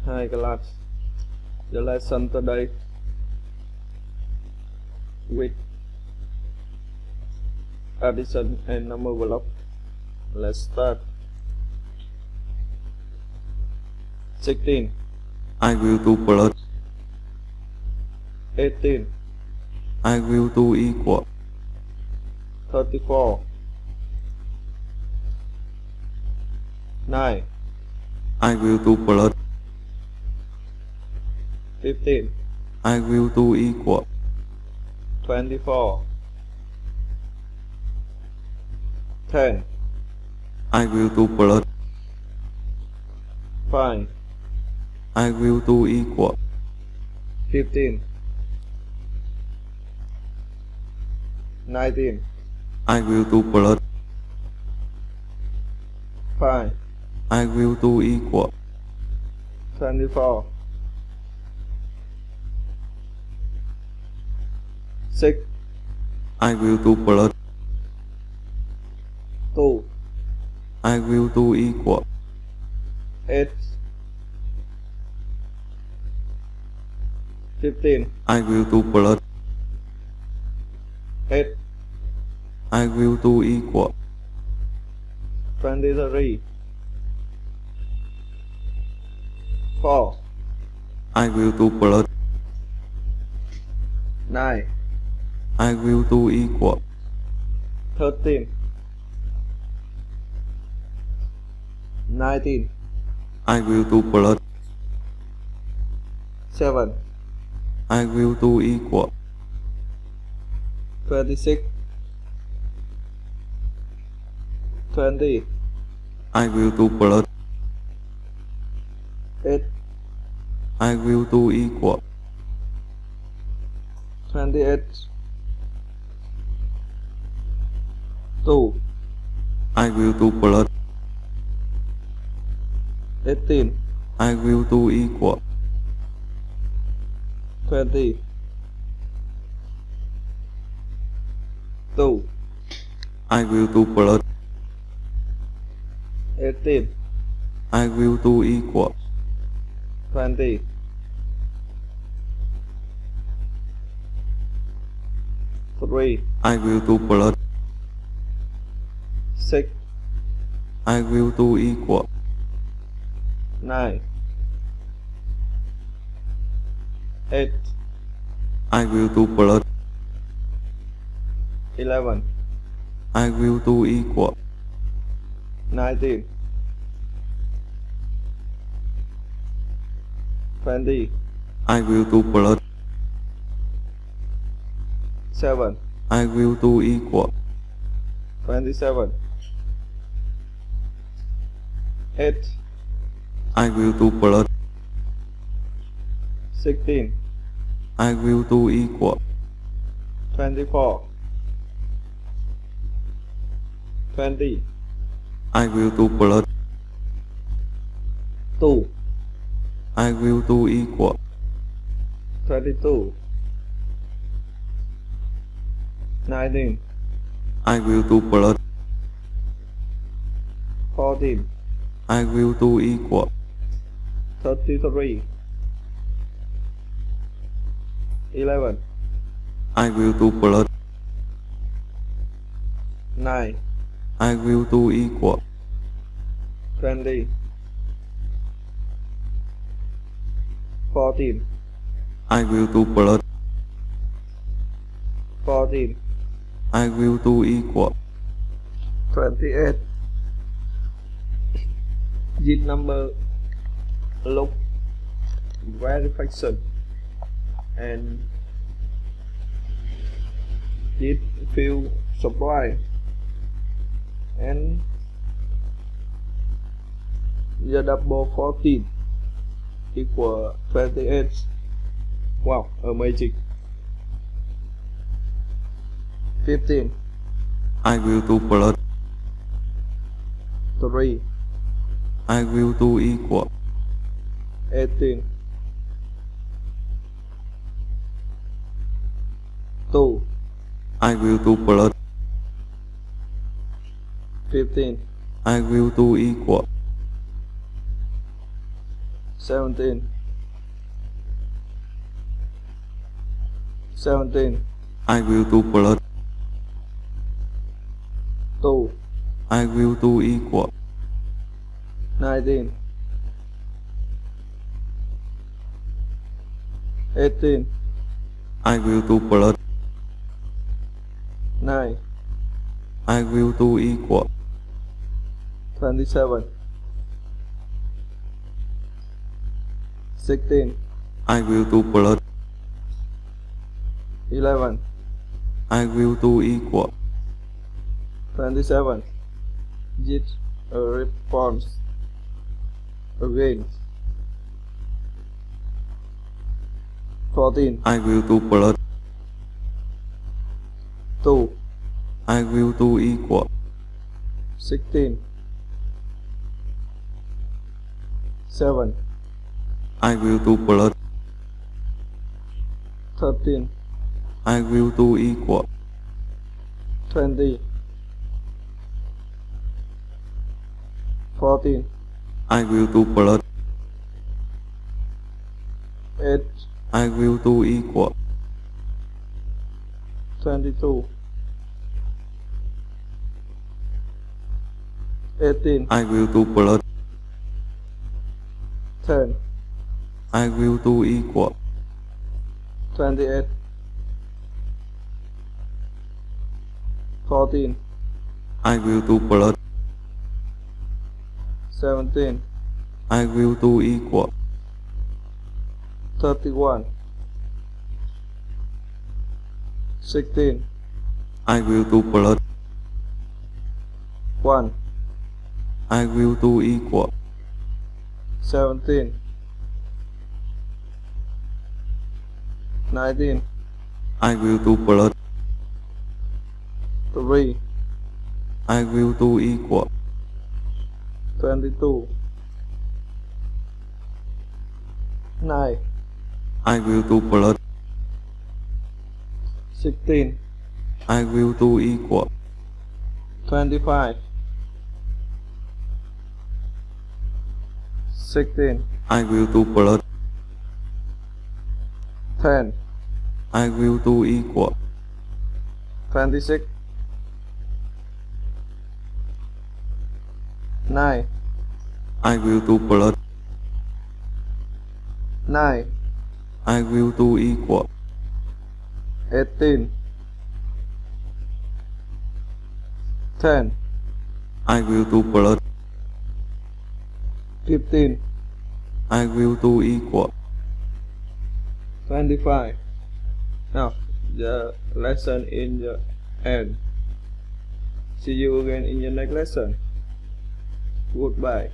Hi class. The lesson today with addition and number block. Let's start. 16, I will do plus. 18, I will do equal. 34, 9, I will do plus. 15, I will do equal. 24, 10, I will do plus. 5, I will do equal. 15, 19, I will do plus. 5, I will do equal. 24, 6, I will do plus. 2, I will do equal. 8, 15, I will do plus. 8, I will do equal. 23, 4, I will do plus. 9, I will do equal. 13, 19, I will do plus. 7, I will do equal. 26, 20, I will do plus. 8, I will do equal. 28, 2, I will do plus. 18, I will do equal. 20, 2, I will do plus. 18, I will do equal. 20, 3, I will do plus. 6, I will do equal. 9, 8, I will do plus. 11, I will do equal. 19, 20, I will do plus. 7, I will do equal. 27, 8, I will do plus. 16, I will do equal. 24, 20, I will do plus. 2, I will do equal. 22, 19, I will do plus. 14, I will do equal. 33, 11, I will do plus. 9, I will do equal. 20, 14, I will do plus. 14, I will do equal. 28. This number look verification and it feel surprise and the double 14 equal 28. Wow, amazing. 15, I will do plus. 3, I will do equal. 18, 2, I will do plus. 15, I will do equal. 17. 17. I will do blood. 2. I will do equal. 19. 18. I will do blood. 9. I will do equal. 27. 16. I will do blood. 11. I will do equal. 27. Get a response again. 14. I will do blood. 2. I will do equal. 16. 7. I will do blood. 13. I will do equal. 20. 14. I will do blood. 8. I will do equal. 22. 18. I will do blood. 10. I will do equal. 28. 14. I will do blood. 17. I will do equal. 31. 16. I will do blood. 1. I will do equal. 17. 19. I will do blood. 3. I will do equal. 22. 9. I will do blood. 16. I will do equal. 25. 16. I will do blood. 10. I will do equal. 26. 9. I will do blood. 9. I will do equal. 18. 10. I will do blood. 15. I will do equal. 25. Now, the lesson in the end. See you again in the next lesson. Goodbye.